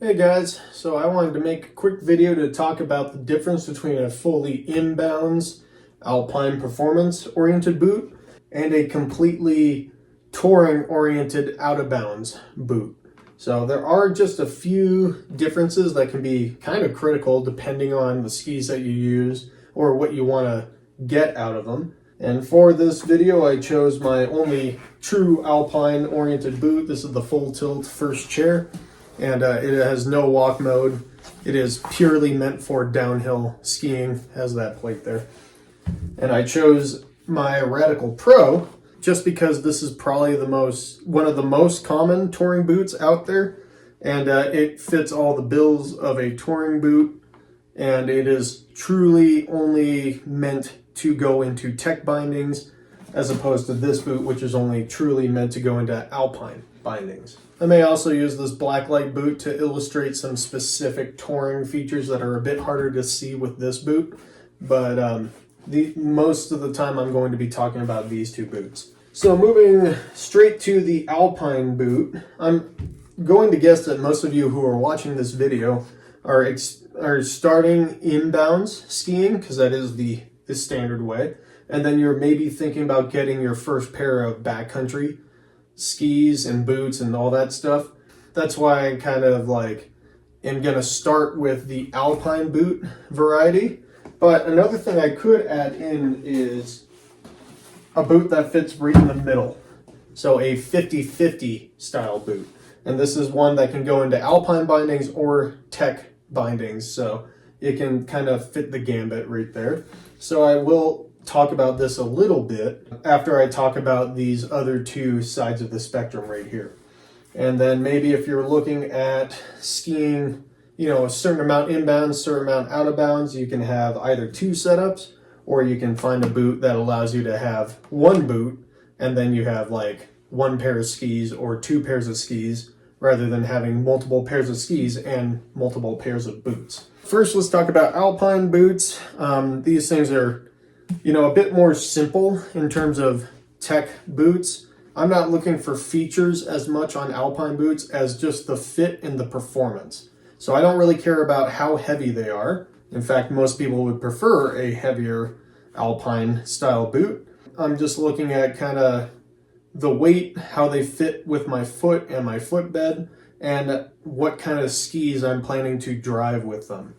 Hey guys, so I wanted to make a quick video to talk about the difference between a fully inbounds Alpine performance oriented boot and a completely touring oriented out of bounds boot. So there are just a few differences that can be kind of critical depending on the skis that you use or what you want to get out of them. And for this video I chose my only true Alpine oriented boot. This is the full tilt first chair. And it has no walk mode. It is purely meant for downhill skiing, has that plate there. And I chose my Radical Pro just because this is probably one of the most common touring boots out there. And it fits all the bills of a touring boot. And it is truly only meant to go into tech bindings as opposed to this boot, which is only truly meant to go into Alpine bindings. I may also use this blacklight boot to illustrate some specific touring features that are a bit harder to see with this boot, but most of the time I'm going to be talking about these two boots. So moving straight to the Alpine boot, I'm going to guess that most of you who are watching this video are starting inbounds skiing, because that is the standard way, and then you're maybe thinking about getting your first pair of backcountry skis and boots and all that stuff. That's why I kind of am gonna start with the Alpine boot variety. But another thing I could add in is a boot that fits right in the middle. So a 50-50 style boot. And this is one that can go into Alpine bindings or tech bindings. So it can kind of fit the gambit right there. So I will talk about this a little bit after I talk about these other two sides of the spectrum right here. And then maybe if you're looking at skiing, a certain amount inbounds, certain amount out of bounds, you can have either two setups, or you can find a boot that allows you to have one boot and then you have one pair of skis or two pairs of skis rather than having multiple pairs of skis and multiple pairs of boots. First, let's talk about Alpine boots. These things are a bit more simple in terms of tech boots. I'm not looking for features as much on Alpine boots as just the fit and the performance. So I don't really care about how heavy they are. In fact, most people would prefer a heavier Alpine style boot. I'm just looking at kind of the weight, how they fit with my foot and my footbed, and what kind of skis I'm planning to drive with them.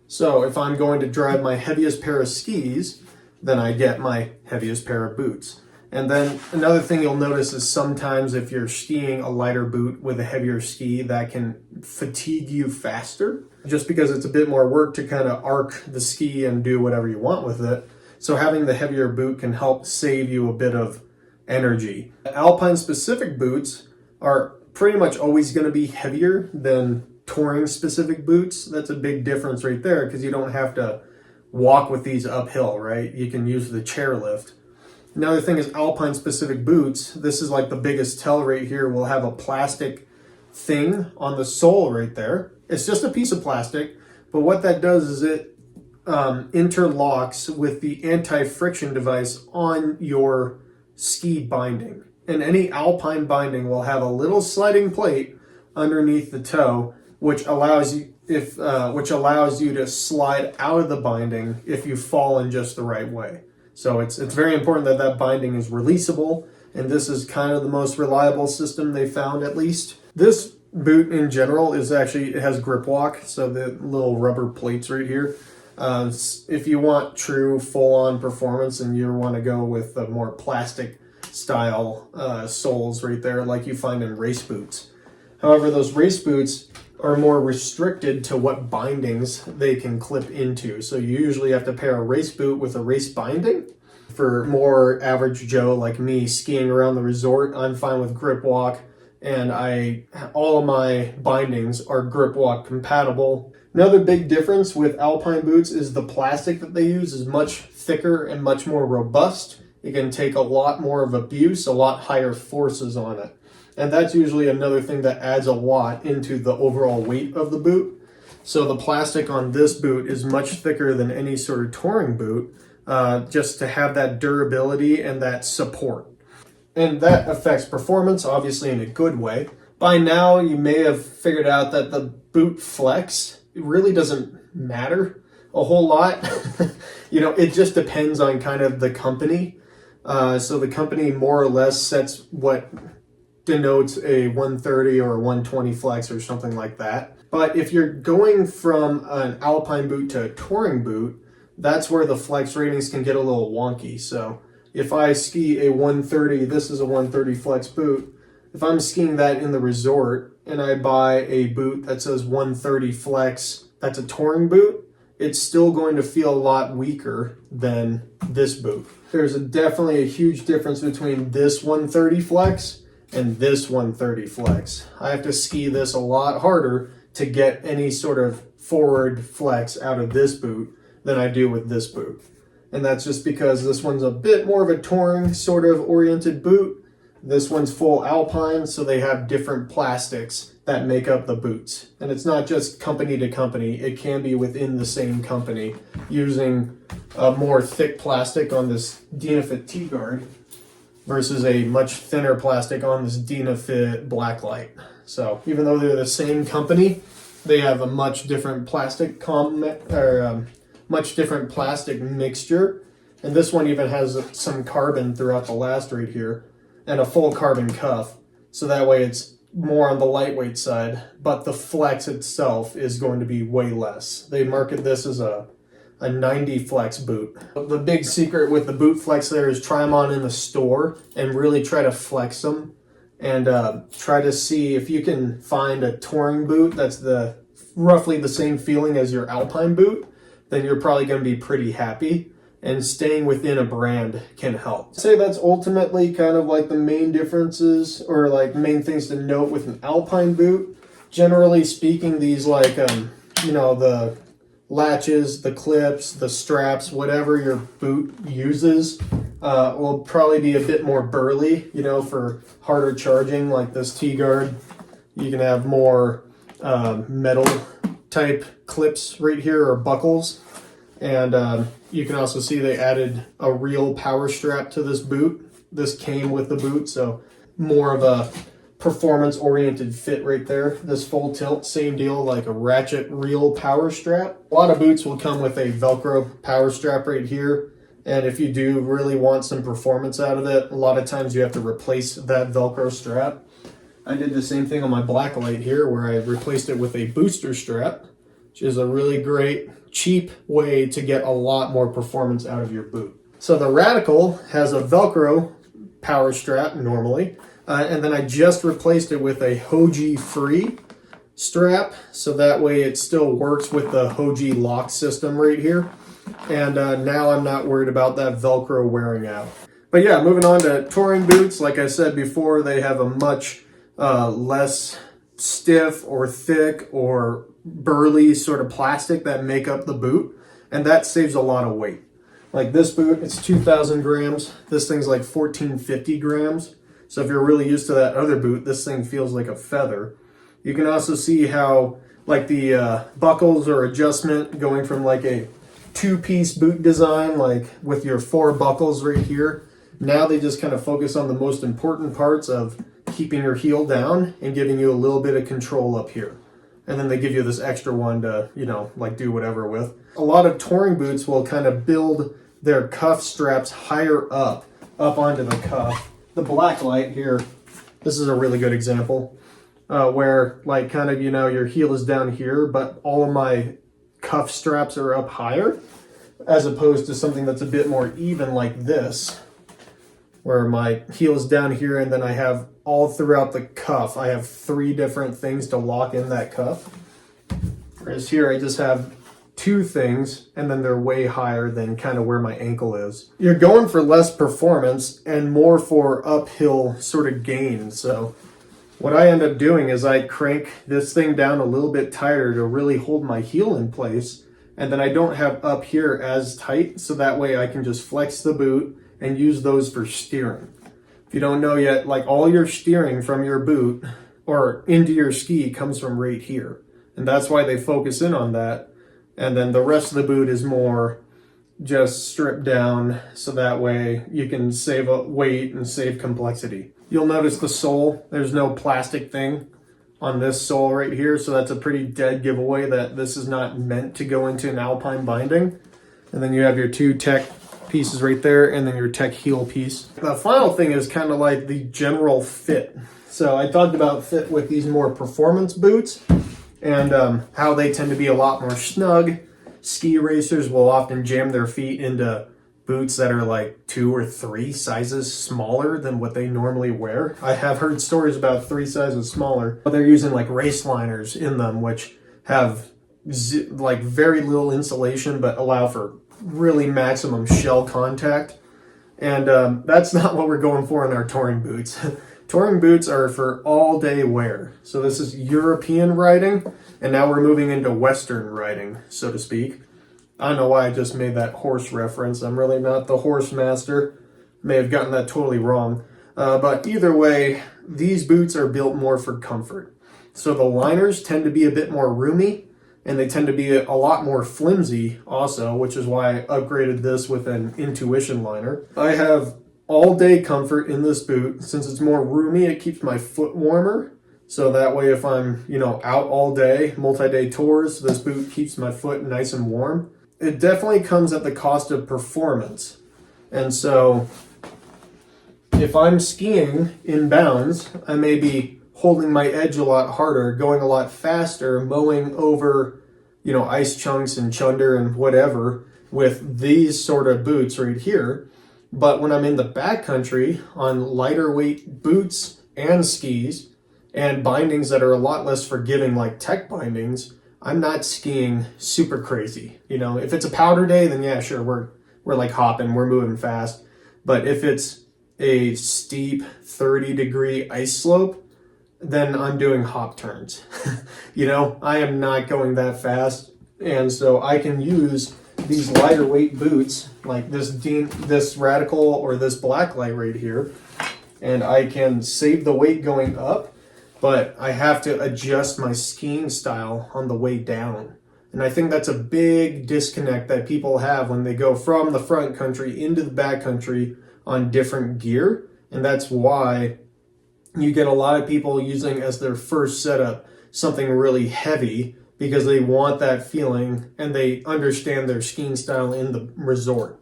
So if I'm going to drive my heaviest pair of skis, then I get my heaviest pair of boots. And then another thing you'll notice is sometimes if you're skiing a lighter boot with a heavier ski, that can fatigue you faster, just because it's a bit more work to kind of arc the ski and do whatever you want with it. So having the heavier boot can help save you a bit of energy. Alpine specific boots are pretty much always going to be heavier than touring specific boots. That's a big difference right there, because you don't have to walk with these uphill, right? You can use the chairlift. Another thing is Alpine specific boots. This is the biggest tell right here. Will have a plastic thing on the sole right there. It's just a piece of plastic, but what that does is it interlocks with the anti-friction device on your ski binding. And any Alpine binding will have a little sliding plate underneath the toe, which allows you to slide out of the binding if you fall in just the right way. So it's very important that that binding is releasable, and this is kind of the most reliable system they found, at least. This boot in general it has grip walk, so the little rubber plates right here. If you want true full-on performance and you want to go with the more plastic style soles right there, like you find in race boots. However, those race boots are more restricted to what bindings they can clip into. So you usually have to pair a race boot with a race binding. For more average Joe like me skiing around the resort, I'm fine with grip walk, and all of my bindings are grip walk compatible. Another big difference with Alpine boots is the plastic that they use is much thicker and much more robust. It can take a lot more of abuse, a lot higher forces on it. And that's usually another thing that adds a lot into the overall weight of the boot. So the plastic on this boot is much thicker than any sort of touring boot, just to have that durability and that support. And that affects performance, obviously in a good way, By now, you may have figured out that the boot flex really doesn't matter a whole lot. It just depends on kind of the company. So the company more or less sets what denotes a 130 or a 120 flex or something like that. But if you're going from an Alpine boot to a touring boot, that's where the flex ratings can get a little wonky. So if I ski a 130, this is a 130 flex boot. If I'm skiing that in the resort and I buy a boot that says 130 flex, that's a touring boot, it's still going to feel a lot weaker than this boot. There's definitely a huge difference between this 130 flex and this 130 flex. I have to ski this a lot harder to get any sort of forward flex out of this boot than I do with this boot. And that's just because this one's a bit more of a touring sort of oriented boot. This one's full Alpine, so they have different plastics that make up the boots. And it's not just company to company, it can be within the same company using a more thick plastic on this Dynafit T-Guard versus a much thinner plastic on this Dynafit Blacklight. So even though they're the same company, they have a much different plastic much different plastic mixture. And this one even has some carbon throughout the last right here and a full carbon cuff. So that way it's more on the lightweight side, but the flex itself is going to be way less. They market this as a 90 flex boot. The big secret with the boot flex there is try them on in the store and really try to flex them and try to see if you can find a touring boot that's roughly the same feeling as your Alpine boot, then you're probably going to be pretty happy. And staying within a brand can help. I'd say that's ultimately kind of like the main differences or like main things to note with an Alpine boot. Generally speaking, these like, the latches, the clips, the straps, whatever your boot uses will probably be a bit more burly, for harder charging like this T-Guard. You can have more metal type clips right here or buckles. And you can also see they added a real power strap to this boot. This came with the boot, so more of a performance-oriented fit right there. This full tilt, same deal, like a ratchet real power strap. A lot of boots will come with a Velcro power strap right here. And if you do really want some performance out of it, a lot of times you have to replace that Velcro strap. I did the same thing on my Blacklight here where I replaced it with a booster strap, which is a really great, cheap way to get a lot more performance out of your boot. So the Radical has a Velcro power strap normally, and then I just replaced it with a Hoji free strap, so that way it still works with the Hoji lock system right here. And now I'm not worried about that Velcro wearing out. But yeah, moving on to touring boots. Like I said before, they have a much less stiff or thick or burly sort of plastic that make up the boot, and that saves a lot of weight. Like this boot, it's 2,000 grams. This thing's like 1,450 grams. So if you're really used to that other boot, this thing feels like a feather. You can also see how like the buckles or adjustment going from like a two-piece boot design, like with your 4 buckles right here. Now they just kind of focus on the most important parts of keeping your heel down and giving you a little bit of control up here. And then they give you this extra one to, like do whatever with. A lot of touring boots will kind of build their cuff straps higher up onto the cuff. The Blacklight here, this is a really good example where like kind of, your heel is down here, but all of my cuff straps are up higher as opposed to something that's a bit more even like this, where my heel is down here and then I have all throughout the cuff, I have 3 different things to lock in that cuff. Whereas here I just have 2 things and then they're way higher than kind of where my ankle is. You're going for less performance and more for uphill sort of gain. So what I end up doing is I crank this thing down a little bit tighter to really hold my heel in place. And then I don't have up here as tight, so that way I can just flex the boot and use those for steering. If you don't know yet, like all your steering from your boot or into your ski comes from right here. And that's why they focus in on that. And then the rest of the boot is more just stripped down so that way you can save weight and save complexity. You'll notice the sole, there's no plastic thing on this sole right here, so that's a pretty dead giveaway that this is not meant to go into an Alpine binding. And then you have your two tech pieces right there, and then your tech heel piece. The final thing is kind of like the general fit. So I talked about fit with these more performance boots and how they tend to be a lot more snug. Ski racers will often jam their feet into boots that are like 2 or 3 sizes smaller than what they normally wear. I have heard stories about 3 sizes smaller, but they're using like race liners in them, which have like very little insulation but allow for really maximum shell contact. And that's not what we're going for in our touring boots. Touring boots are for all day wear. So this is European riding, and now we're moving into Western riding, so to speak. I don't know why I just made that horse reference. I'm really not the horse master. May have gotten that totally wrong. But either way, these boots are built more for comfort. So the liners tend to be a bit more roomy, and they tend to be a lot more flimsy also, which is why I upgraded this with an Intuition liner. I have all day comfort in this boot. Since it's more roomy, it keeps my foot warmer. So that way if I'm, out all day, multi-day tours, this boot keeps my foot nice and warm. It definitely comes at the cost of performance. And so if I'm skiing in bounds, I may be holding my edge a lot harder, going a lot faster, mowing over, ice chunks and chunder and whatever with these sort of boots right here. But when I'm in the backcountry on lighter weight boots and skis and bindings that are a lot less forgiving like tech bindings, I'm not skiing super crazy. If it's a powder day, then yeah, sure, we're like hopping, we're moving fast. But if it's a steep 30-degree ice slope, then I'm doing hop turns. I am not going that fast. And so I can use these lighter weight boots like this Radical or this Blacklight right here, and I can save the weight going up, but I have to adjust my skiing style on the way down. And I think that's a big disconnect that people have when they go from the front country into the back country on different gear. And that's why you get a lot of people using as their first setup something really heavy, because they want that feeling and they understand their skiing style in the resort.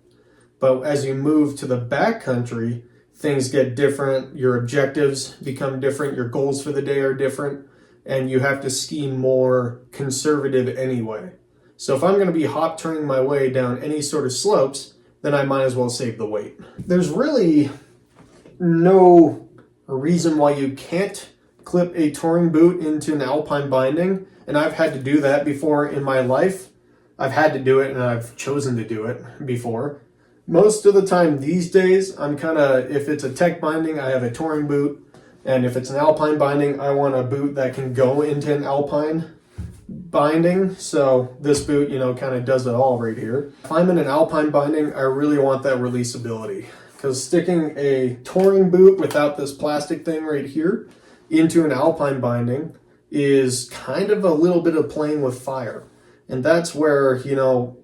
But as you move to the backcountry, things get different. Your objectives become different. Your goals for the day are different. And you have to ski more conservative anyway. So if I'm going to be hop turning my way down any sort of slopes, then I might as well save the weight. There's really no reason why you can't clip a touring boot into an Alpine binding. And I've had to do that before in my life. I've had to do it and I've chosen to do it before. Most of the time these days, I'm if it's a tech binding, I have a touring boot. And if it's an Alpine binding, I want a boot that can go into an Alpine binding. So this boot, kind of does it all right here. If I'm in an Alpine binding, I really want that releasability. Because sticking a touring boot without this plastic thing right here into an Alpine binding is kind of a little bit of playing with fire. And that's where,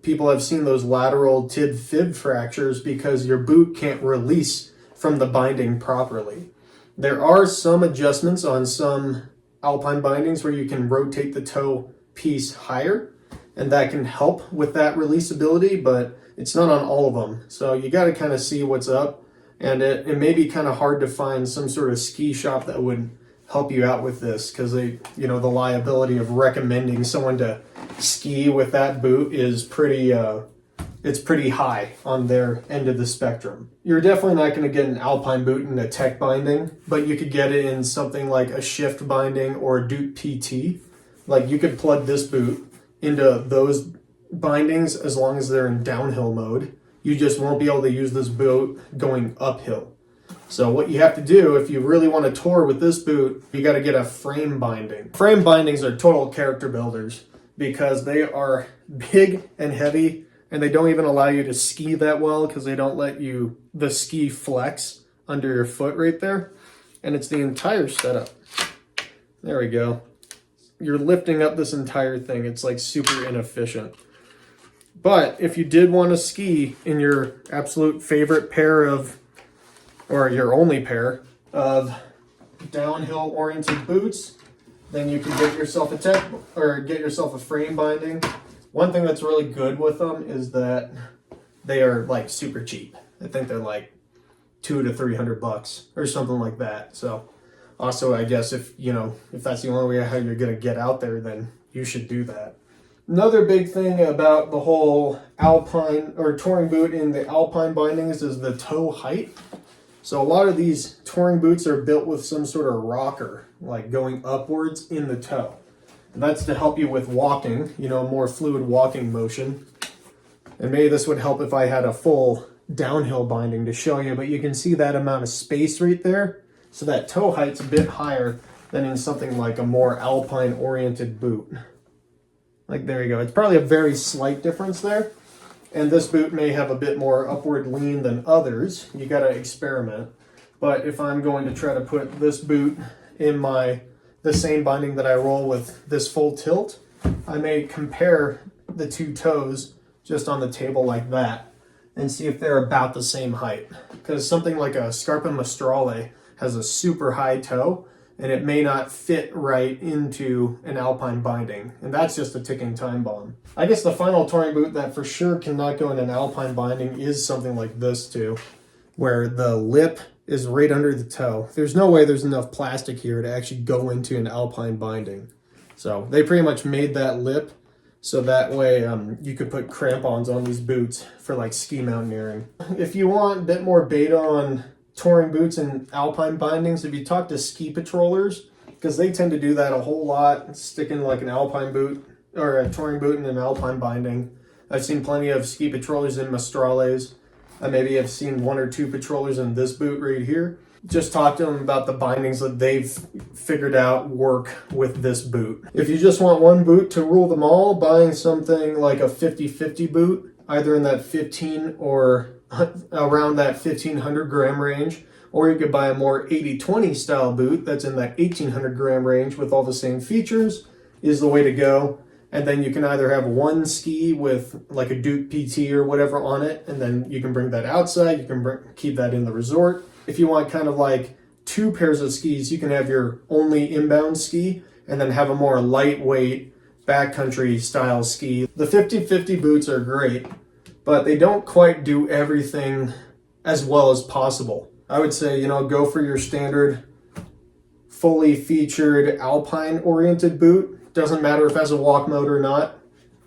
people have seen those lateral tib-fib fractures because your boot can't release from the binding properly. There are some adjustments on some Alpine bindings where you can rotate the toe piece higher, and that can help with that releasability, but it's not on all of them. So you got to kind of see what's up, and it may be kind of hard to find some sort of ski shop that would help you out with this, because the liability of recommending someone to ski with that boot is pretty high on their end of the spectrum. You're definitely not going to get an Alpine boot in a tech binding, but you could get it in something like a shift binding or a Duke PT. Like you could plug this boot into those bindings as long as they're in downhill mode. You just won't be able to use this boot going uphill. So what you have to do if you really want to tour with this boot, you got to get a frame binding. Frame bindings are total character builders because they are big and heavy, and they don't even allow you to ski that well because they don't let the ski flex under your foot right there. And it's the entire setup. There we go. You're lifting up this entire thing. It's like super inefficient. But if you did want to ski in your absolute favorite pair of, or your only pair of downhill oriented boots, then you can get yourself a frame binding. One thing that's really good with them is that they are like super cheap. I think they're like $200 to $300 or something like that. So also, I guess if that's the only way how you're gonna get out there, then you should do that. Another big thing about the whole Alpine or touring boot in the Alpine bindings is the toe height. So a lot of these touring boots are built with some sort of rocker, like going upwards in the toe. And that's to help you with walking, more fluid walking motion. And maybe this would help if I had a full downhill binding to show you, but you can see that amount of space right there. So that toe height's a bit higher than in something like a more Alpine oriented boot. Like there you go. It's probably a very slight difference there. And this boot may have a bit more upward lean than others. You got to experiment. But if I'm going to try to put this boot in the same binding that I roll with this full tilt, I may compare the two toes just on the table like that and see if they're about the same height. Because something like a Scarpa Maestrale has a super high toe, and it may not fit right into an Alpine binding. And that's just a ticking time bomb. I guess the final touring boot that for sure cannot go in an Alpine binding is something like this too, where the lip is right under the toe. There's no way there's enough plastic here to actually go into an Alpine binding. So they pretty much made that lip so that way you could put crampons on these boots for like ski mountaineering. If you want a bit more beta on touring boots and Alpine bindings, if you talk to ski patrollers, because they tend to do that a whole lot, sticking like an Alpine boot or a touring boot in an Alpine binding. I've seen plenty of ski patrollers in Maestrales. I maybe have seen one or two patrollers in this boot right here. Just talk to them about the bindings that they've figured out work with this boot. If you just want one boot to rule them all, buying something like a 50-50 boot, either in that 15 or around that 1500 gram range, or you could buy a more 80-20 style boot that's in that 1800 gram range with all the same features, is the way to go. And then you can either have one ski with like a Duke PT or whatever on it, and then you can bring that outside. You can keep that in the resort. If you want kind of like two pairs of skis, you can have your only inbound ski and then have a more lightweight backcountry style ski. The 50-50 boots are great, but they don't quite do everything as well as possible. I would say, go for your standard fully featured Alpine oriented boot. Doesn't matter if it has a walk mode or not.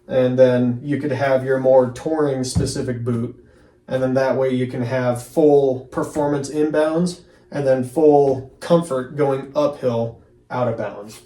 And then you could have your more touring specific boot. And then that way you can have full performance inbounds and then full comfort going uphill out of bounds.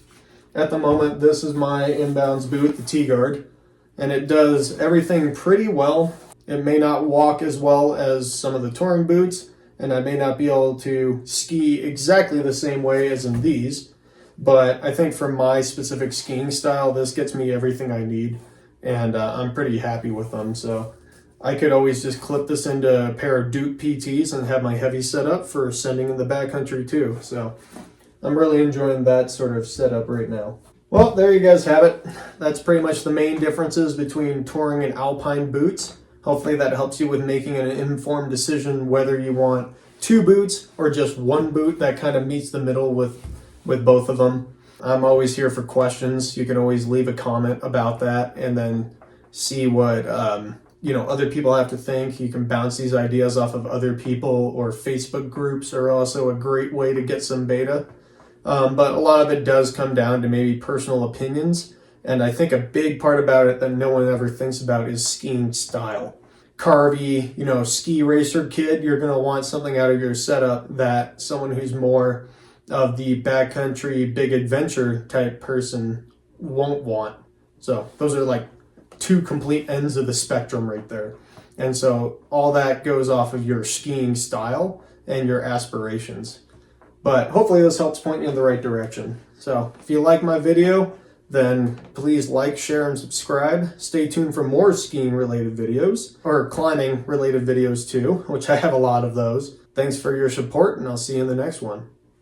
At the moment, this is my inbounds boot, the T-Guard, and it does everything pretty well. It may not walk as well as some of the touring boots, and I may not be able to ski exactly the same way as in these, but I think for my specific skiing style, this gets me everything I need, and I'm pretty happy with them. So I could always just clip this into a pair of Duke PTs and have my heavy setup for sending in the backcountry too. So I'm really enjoying that sort of setup right now. Well, there you guys have it. That's pretty much the main differences between touring and Alpine boots. Hopefully that helps you with making an informed decision whether you want two boots or just one boot that kind of meets the middle with both of them. I'm always here for questions. You can always leave a comment about that and then see what other people have to think. You can bounce these ideas off of other people, or Facebook groups are also a great way to get some beta. But a lot of it does come down to maybe personal opinions. And I think a big part about it that no one ever thinks about is skiing style. Carvy, ski racer kid, you're going to want something out of your setup that someone who's more of the backcountry big adventure type person won't want. So those are like two complete ends of the spectrum right there. And so all that goes off of your skiing style and your aspirations. But hopefully this helps point you in the right direction. So if you like my video, then please like, share, and subscribe. Stay tuned for more skiing related videos, or climbing related videos too, which I have a lot of those. Thanks for your support, and I'll see you in the next one.